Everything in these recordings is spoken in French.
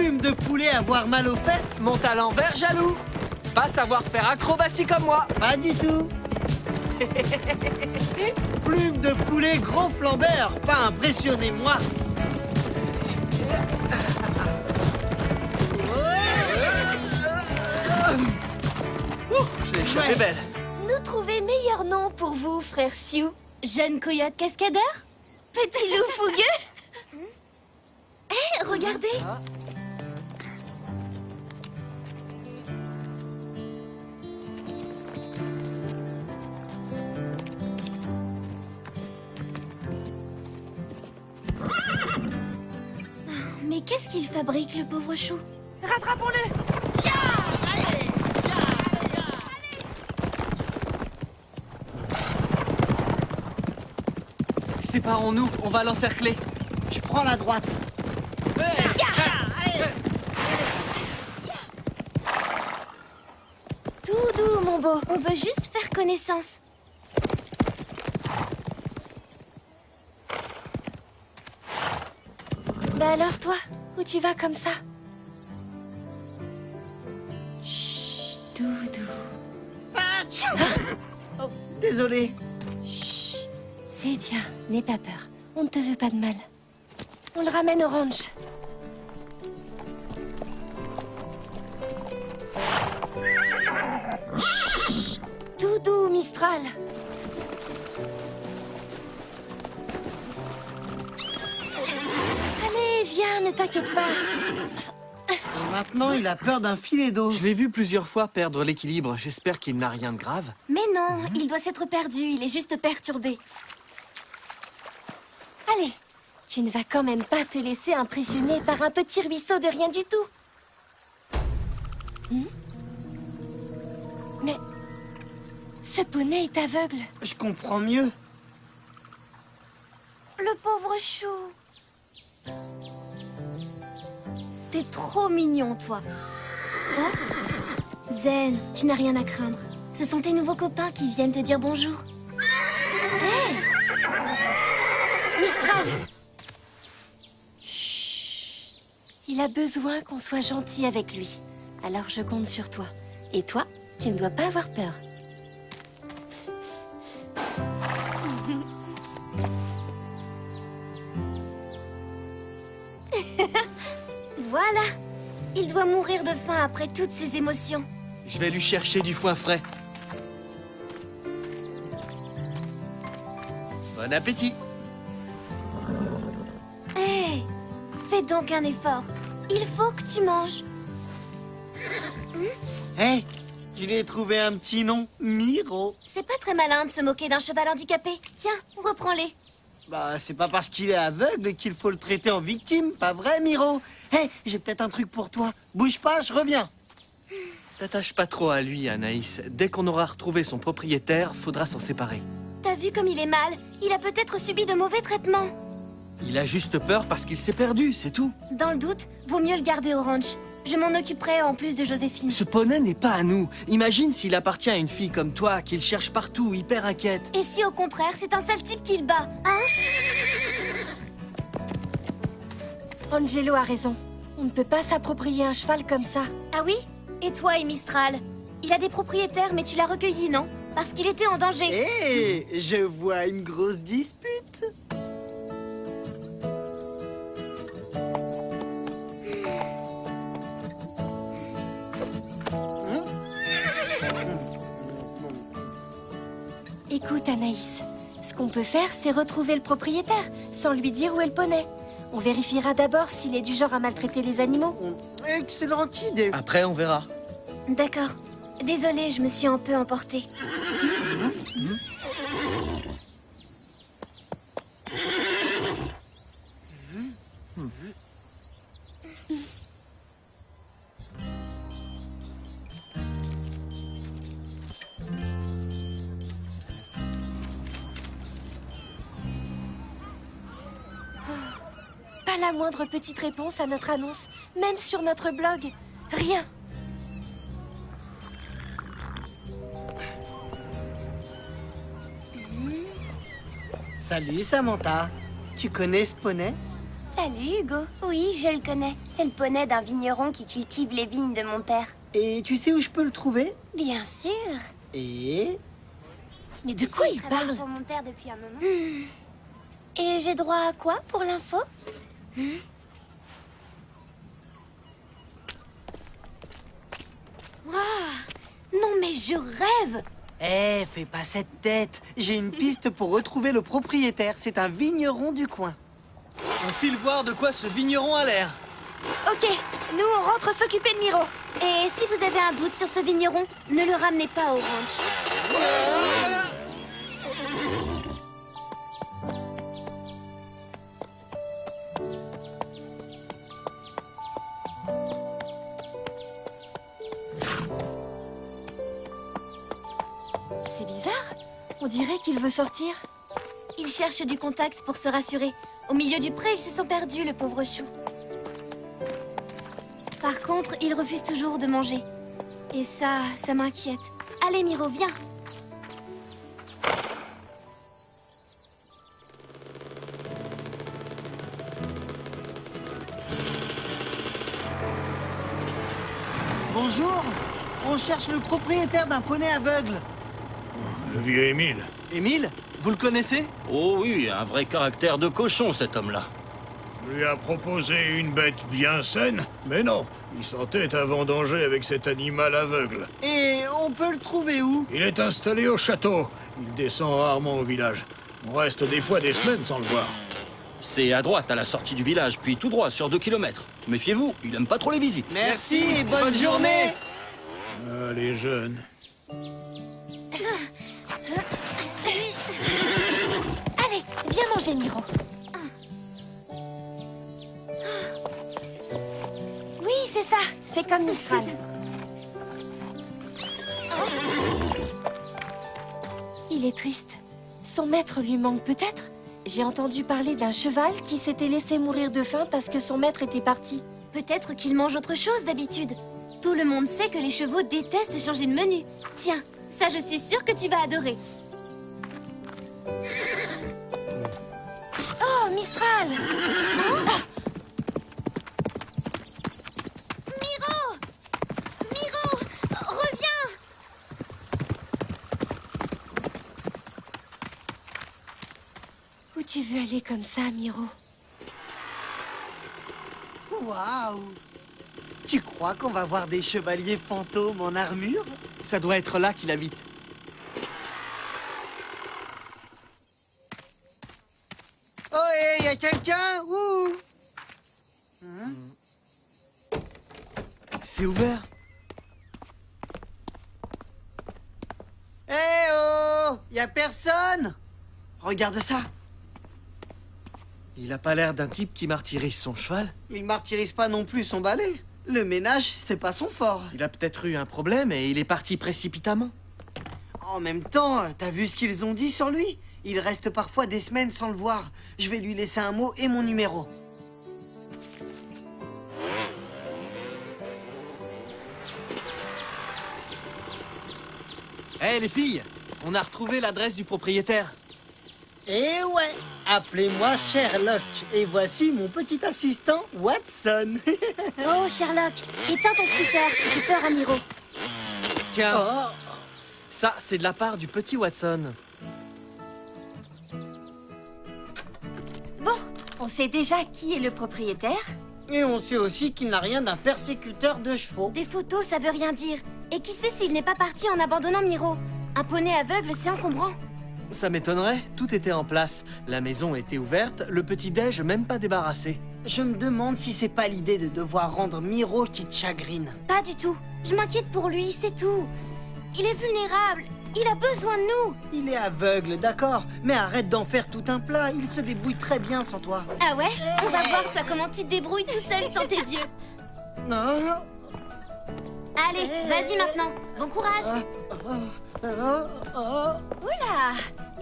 Plume de poulet avoir mal aux fesses? Mon talent vert jaloux. Pas savoir faire acrobatie comme moi. Pas du tout. Plume de poulet gros flambeur, pas impressionner moi. Je l'ai échappé Ouais. belle. Nous trouver meilleur nom pour vous, frère Sioux. Jeune coyote cascadeur? Petit loup fougueux? Hé, regardez! Mais qu'est-ce qu'il fabrique, le pauvre chou? Rattrapons-le! Séparons-nous, on va l'encercler. Je prends la droite. Tout doux, mon beau. On veut juste faire connaissance. Bah alors, toi, où tu vas comme ça? Chut, Doudou. Oh, désolé. C'est bien, n'aie pas peur. On ne te veut pas de mal. On le ramène au ranch. Chut, Doudou, Mistral. Allez, viens, ne t'inquiète pas. Et maintenant, il a peur d'un filet d'eau. Je l'ai vu plusieurs fois perdre l'équilibre. J'espère qu'il n'a rien de grave. Mais non, il doit s'être perdu, il est juste perturbé. Allez, tu ne vas quand même pas te laisser impressionner par un petit ruisseau de rien du tout. Mais ce poney est aveugle. Je comprends mieux. Le pauvre chou. T'es trop mignon, toi. Oh Zen, tu n'as rien à craindre. Ce sont tes nouveaux copains qui viennent te dire bonjour. Hey Mistral! Chut. Il a besoin qu'on soit gentil avec lui. Alors je compte sur toi. Et toi, tu ne dois pas avoir peur. Voilà. Il doit mourir de faim après toutes ces émotions. Je vais lui chercher du foin frais. Bon appétit. Hé, fais donc un effort. Il faut que tu manges. Hé, je lui ai trouvé un petit nom, Miro. C'est pas très malin de se moquer d'un cheval handicapé. Tiens, reprends-les. Bah, c'est pas parce qu'il est aveugle qu'il faut le traiter en victime, pas vrai, Miro? Hé, j'ai peut-être un truc pour toi. Bouge pas, je reviens. T'attaches pas trop à lui, Anaïs. Dès qu'on aura retrouvé son propriétaire, faudra s'en séparer. T'as vu comme il est mal? Il a peut-être subi de mauvais traitements. Il a juste peur parce qu'il s'est perdu, c'est tout. Dans le doute, vaut mieux le garder au ranch. Je m'en occuperai en plus de Joséphine. Ce poney n'est pas à nous. Imagine s'il appartient à une fille comme toi, qu'il cherche partout, hyper inquiète. Et si au contraire, c'est un sale type qui le bat, hein? Angelo a raison. On ne peut pas s'approprier un cheval comme ça. Ah oui? Et toi et Mistral? Il a des propriétaires, mais tu l'as recueilli, non? Parce qu'il était en danger. Hé, je vois une grosse dispute. Écoute, Anaïs, ce qu'on peut faire, c'est retrouver le propriétaire, sans lui dire où est le poney. On vérifiera d'abord s'il est du genre à maltraiter les animaux. Excellente idée. Après, on verra. D'accord. Désolée, je me suis un peu emportée. Pas la moindre petite réponse à notre annonce, même sur notre blog. Rien. Salut, Samantha. Tu connais ce poney? Salut, Hugo. Oui, je le connais. c'est le poney d'un vigneron qui cultive les vignes de mon père. Et tu sais où je peux le trouver? Bien sûr. Et... Mais de quoi il travaille parle? pour mon père depuis un moment. Et j'ai droit à quoi pour l'info? Non mais je rêve! Eh, fais pas cette tête. J'ai une piste pour retrouver le propriétaire. C'est un vigneron du coin. On file voir de quoi ce vigneron a l'air. Ok, nous on rentre s'occuper de Miro. Et si vous avez un doute sur ce vigneron, ne le ramenez pas au ranch. C'est bizarre. On dirait qu'il veut sortir. Il cherche du contact pour se rassurer. Au milieu du pré, ils se sont perdus, le pauvre chou. Par contre, il refuse toujours de manger. Et ça m'inquiète. Allez, Miro, viens. Bonjour. On cherche le propriétaire d'un poney aveugle. Le vieux Émile. Émile, vous le connaissez? Oh oui, un vrai caractère de cochon, cet homme-là. Lui a proposé une bête bien saine, mais non, il sentait un vendanger avec cet animal aveugle. Et on peut le trouver où? Il est installé au château. Il descend rarement au village. On reste des fois des semaines sans le voir. C'est à droite, à la sortie du village, puis tout droit, sur 2 kilomètres. Méfiez-vous, il aime pas trop les visites. Merci et bonne journée. Ah, les jeunes. Allez, viens manger, Miro. Oui, c'est ça. Fais comme Mistral. Il est triste. Son maître lui manque peut-être. J'ai entendu parler d'un cheval qui s'était laissé mourir de faim parce que son maître était parti. Peut-être qu'il mange autre chose d'habitude. Tout le monde sait que les chevaux détestent changer de menu. Tiens, ça je suis sûre que tu vas adorer. Oh, Mistral! Miro! Miro! Reviens! Où tu veux aller comme ça, Miro? Waouh. Tu crois qu'on va voir des chevaliers fantômes en armure? Ça doit être là qu'il habite. Oh, hé, y a quelqu'un? Ouh! C'est ouvert. Eh oh! Y a personne? Regarde ça. Il a pas l'air d'un type qui martyrise son cheval. Il martyrise pas non plus son balai. Le ménage, c'est pas son fort. Il a peut-être eu un problème et il est parti précipitamment. En même temps, t'as vu ce qu'ils ont dit sur lui? Il reste parfois des semaines sans le voir. Je vais lui laisser un mot et mon numéro. Hé les filles, on a retrouvé l'adresse du propriétaire. Eh ouais, appelez-moi Sherlock. Et voici mon petit assistant, Watson. Oh, Sherlock, éteins ton scooter, tu fais peur à Miro. Tiens, Oh, ça c'est de la part du petit Watson. Bon, on sait déjà qui est le propriétaire. et on sait aussi qu'il n'a rien d'un persécuteur de chevaux. Des photos, ça veut rien dire. Et qui sait s'il n'est pas parti en abandonnant Miro? Un poney aveugle, c'est encombrant. Ça m'étonnerait, tout était en place. La maison était ouverte, le petit-déj même pas débarrassé. Je me demande si c'est pas l'idée de devoir rendre Miro qui te chagrine. Pas du tout. Je m'inquiète pour lui, c'est tout. Il est vulnérable. Il a besoin de nous. Il est aveugle, d'accord, mais arrête d'en faire tout un plat, il se débrouille très bien sans toi. Ah ouais? On va voir toi comment tu te débrouilles tout seul sans tes yeux. Non. Allez, vas-y maintenant. Bon courage. Oula,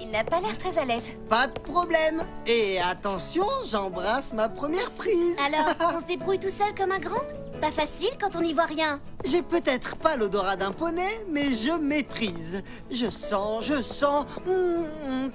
il n'a pas l'air très à l'aise. Pas de problème. Et attention, j'embrasse ma première prise. Alors, on se débrouille tout seul comme un grand? Pas facile quand on n'y voit rien. J'ai peut-être pas l'odorat d'un poney, mais je maîtrise. Je sens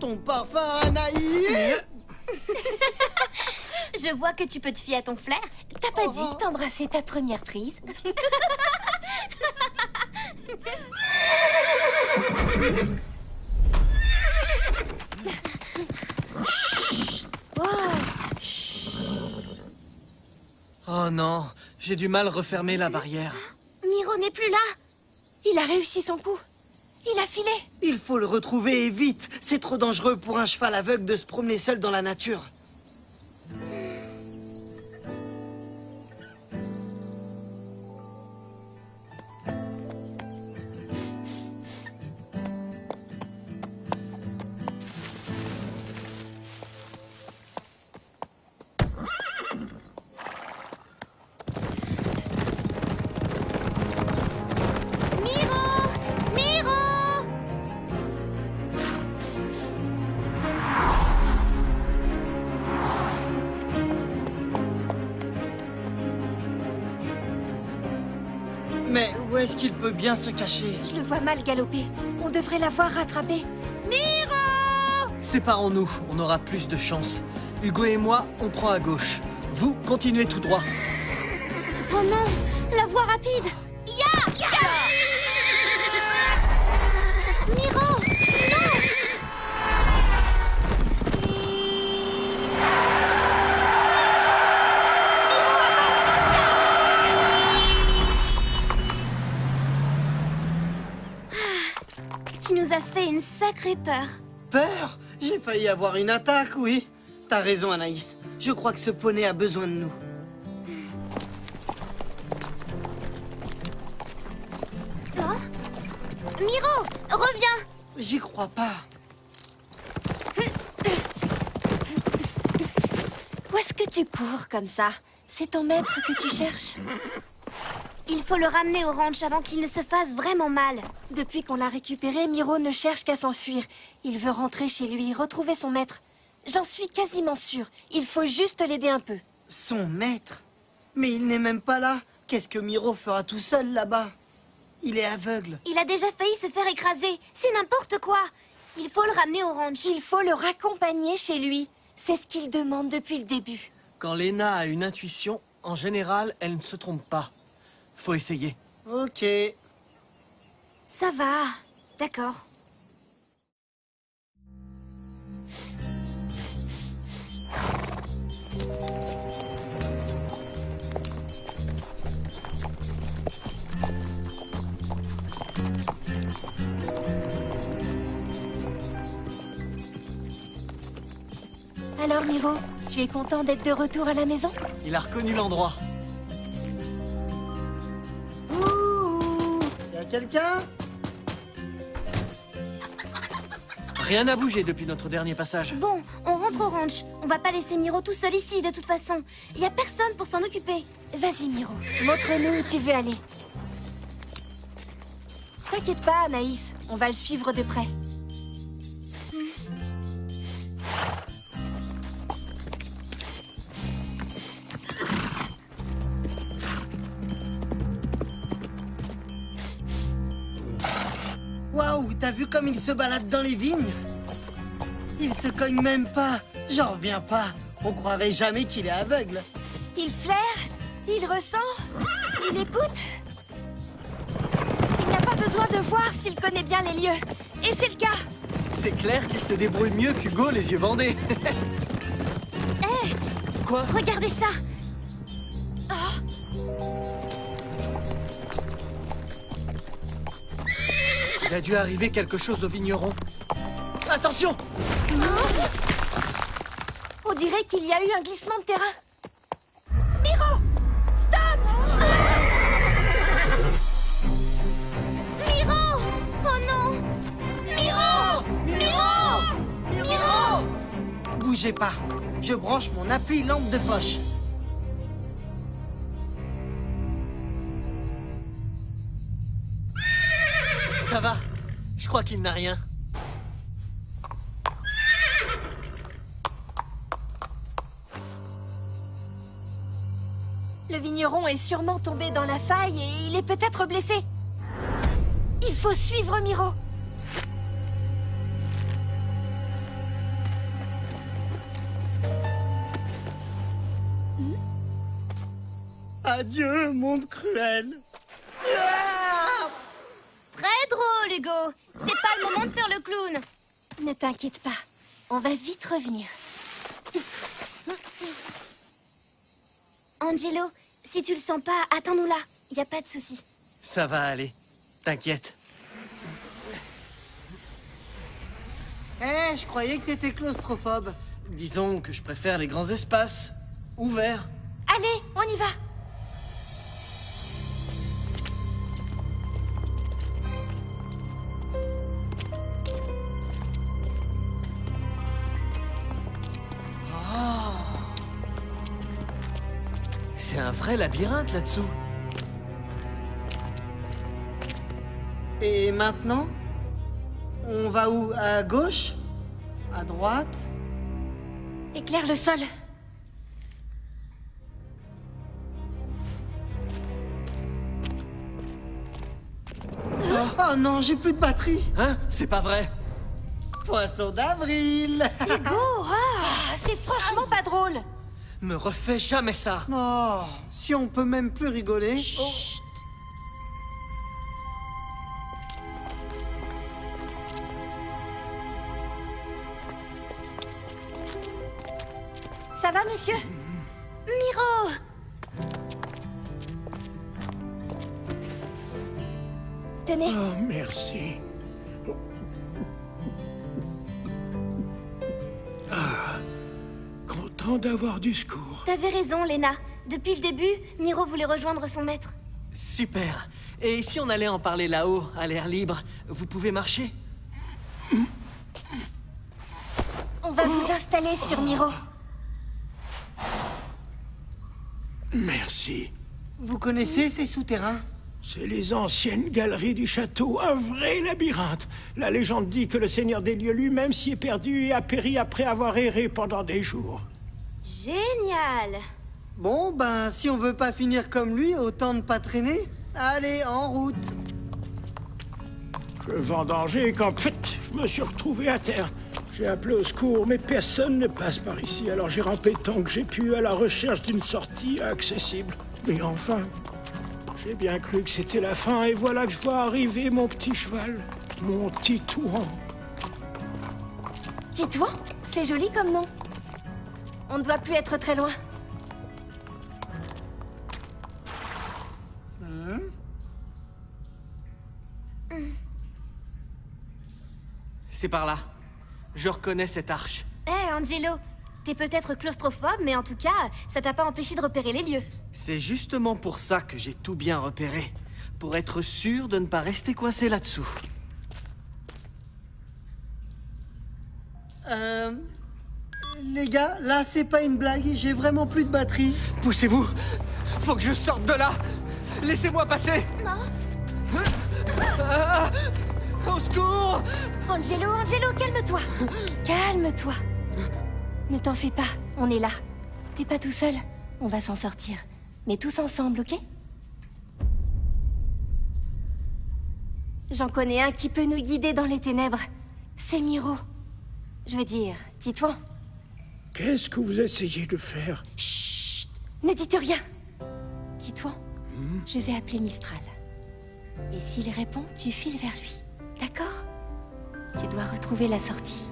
ton parfum, Anaïs. Je vois que tu peux te fier à ton flair. T'as pas dit que t'embrassais ta première prise? Oh non, j'ai du mal refermer la barrière. Miro n'est plus là. Il a réussi son coup. Il a filé. Il faut le retrouver et vite. C'est trop dangereux pour un cheval aveugle de se promener seul dans la nature. Miro! Miro! Mais où est-ce qu'il peut bien se cacher? Je le vois mal galoper. On devrait l'avoir rattrapé. Séparons-nous, on aura plus de chance. Hugo et moi, on prend à gauche. Vous, continuez tout droit. Oh non! La voie rapide! Ya! Miro! Non! Tu nous as fait une sacrée peur. Peur? J'ai failli avoir une attaque, oui. T'as raison, Anaïs. Je crois que ce poney a besoin de nous. Hein? Miro! Reviens! J'y crois pas. Où est-ce que tu cours comme ça? C'est ton maître que tu cherches? Il faut le ramener au ranch avant qu'il ne se fasse vraiment mal. Depuis qu'on l'a récupéré, Miro ne cherche qu'à s'enfuir. Il veut rentrer chez lui, retrouver son maître. J'en suis quasiment sûre. Il faut juste l'aider un peu. Son maître? Mais il n'est même pas là. Qu'est-ce que Miro fera tout seul là-bas? Il est aveugle. Il a déjà failli se faire écraser. C'est n'importe quoi. Il faut le ramener au ranch. Il faut le raccompagner chez lui. C'est ce qu'il demande depuis le début. Quand Lena a une intuition, en général, elle ne se trompe pas. Faut essayer. Ok. Ça va. D'accord. Alors Miro, tu es content d'être de retour à la maison? Il a reconnu l'endroit. Ouh! Y'a quelqu'un? Rien n'a bougé depuis notre dernier passage. Bon, on rentre au ranch. On va pas laisser Miro tout seul ici, de toute façon. Il y a personne pour s'en occuper. Vas-y Miro, montre-nous où tu veux aller. T'inquiète pas Anaïs, on va le suivre de près. Waouh, t'as vu comme il se balade dans les vignes? Il se cogne même pas. J'en reviens pas. On croirait jamais qu'il est aveugle. Il flaire, il ressent, il écoute. Il n'y a pas besoin de voir s'il connaît bien les lieux. Et c'est le cas. C'est clair qu'il se débrouille mieux qu'Hugo les yeux bandés. Hé, Quoi? regardez ça. Il a dû arriver quelque chose au vigneron. Attention! On dirait qu'il y a eu un glissement de terrain. Miro! Stop! Miro! Oh non! Miro! Miro! Miro! Bougez pas. Je branche mon appui lampe de poche. Ça va. Je crois qu'il n'a rien. Le vigneron est sûrement tombé dans la faille et il est peut-être blessé. Il faut suivre Miro. Adieu, monde cruel. Ah! Très drôle, Hugo. C'est pas le moment de faire le clown. Ne t'inquiète pas, on va vite revenir. Angelo, si tu le sens pas, attends-nous là. Y a pas de souci. Ça va aller. T'inquiète. Je croyais que t'étais claustrophobe. Disons que je préfère les grands espaces. Ouverts. Allez, on y va. C'est un vrai labyrinthe là-dessous. Et maintenant? On va où? À gauche? À droite? Éclaire le sol. Oh non, j'ai plus de batterie. Hein? C'est pas vrai. Poisson d'avril. Ah, c'est franchement pas drôle. Me refais jamais ça. Oh, si on peut même plus rigoler. Oh. Ça va, monsieur? Miro! Tenez. Oh, merci. Content d'avoir du secours. T'avais raison, Lena. Depuis le début, Miro voulait rejoindre son maître. Super. Et si on allait en parler là-haut, à l'air libre, vous pouvez marcher? On va vous installer sur Miro. Merci. Vous connaissez ces souterrains? C'est les anciennes galeries du château, un vrai labyrinthe. La légende dit que le seigneur des lieux lui-même s'y est perdu et a péri après avoir erré pendant des jours. Génial! Bon, ben, si on veut pas finir comme lui, autant ne pas traîner. Allez, en route. Je vendangeais quand pfft, je me suis retrouvé à terre. J'ai appelé au secours, mais personne ne passe par ici. Alors j'ai rampé tant que j'ai pu à la recherche d'une sortie accessible. Mais enfin, j'ai bien cru que c'était la fin et voilà que je vois arriver mon petit cheval, mon Titouan. Titouan? C'est joli comme nom. On ne doit plus être très loin. C'est par là. Je reconnais cette arche. Hé, Angelo, t'es peut-être claustrophobe, mais en tout cas, ça t'a pas empêché de repérer les lieux. C'est justement pour ça que j'ai tout bien repéré. Pour être sûr de ne pas rester coincé là-dessous. Les gars, là, c'est pas une blague. J'ai vraiment plus de batterie. Poussez-vous. Faut que je sorte de là. Laissez-moi passer. Non. Ah, au secours! Angelo, calme-toi. Calme-toi. Ne t'en fais pas, on est là. T'es pas tout seul, on va s'en sortir. Mais tous ensemble, ok? J'en connais un qui peut nous guider dans les ténèbres. C'est Miro. Je veux dire, Titouan. Qu'est-ce que vous essayez de faire? Chut! Ne dites rien. Titouan, je vais appeler Mistral. Et s'il répond, tu files vers lui. D'accord? Tu dois retrouver la sortie.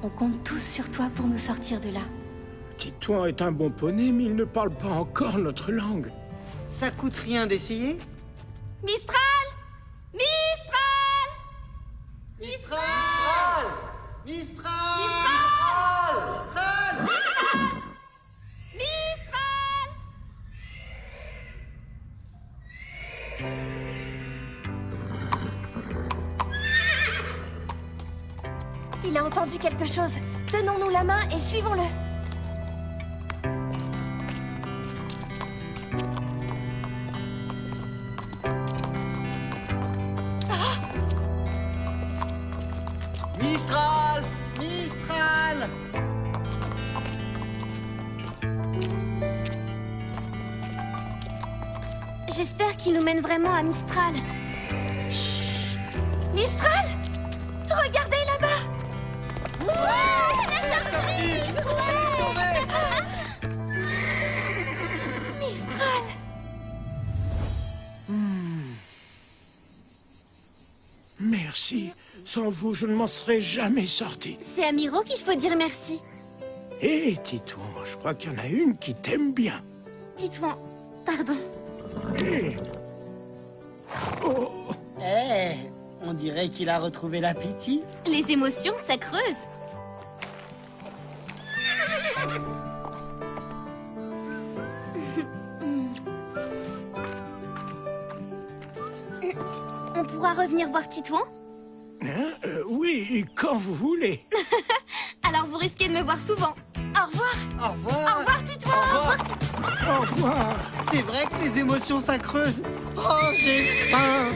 On compte tous sur toi pour nous sortir de là. Titouan est un bon poney, mais il ne parle pas encore notre langue. Ça coûte rien d'essayer? Mistral! Mistral! Mistral! Mistral! Mistral! Mistral! Il a entendu quelque chose. Tenons-nous la main et suivons-le. Mistral! Mistral! J'espère qu'il nous mène vraiment à Mistral. Chut! Mistral! Regardez là-bas! Mistral! Sans vous, je ne m'en serais jamais sorti. C'est à Miro qu'il faut dire merci. Hé, Titouan, je crois qu'il y en a une qui t'aime bien. Titouan, pardon. Hé. Oh, Eh, on dirait qu'il a retrouvé l'appétit. Les émotions, ça creuse. On pourra revenir voir Titouan? hein, oui, quand vous voulez. Alors vous risquez de me voir souvent. Au revoir. Au revoir. Au revoir, Titouan. Au revoir. Au revoir. C'est vrai que les émotions, ça creuse. Oh, j'ai faim.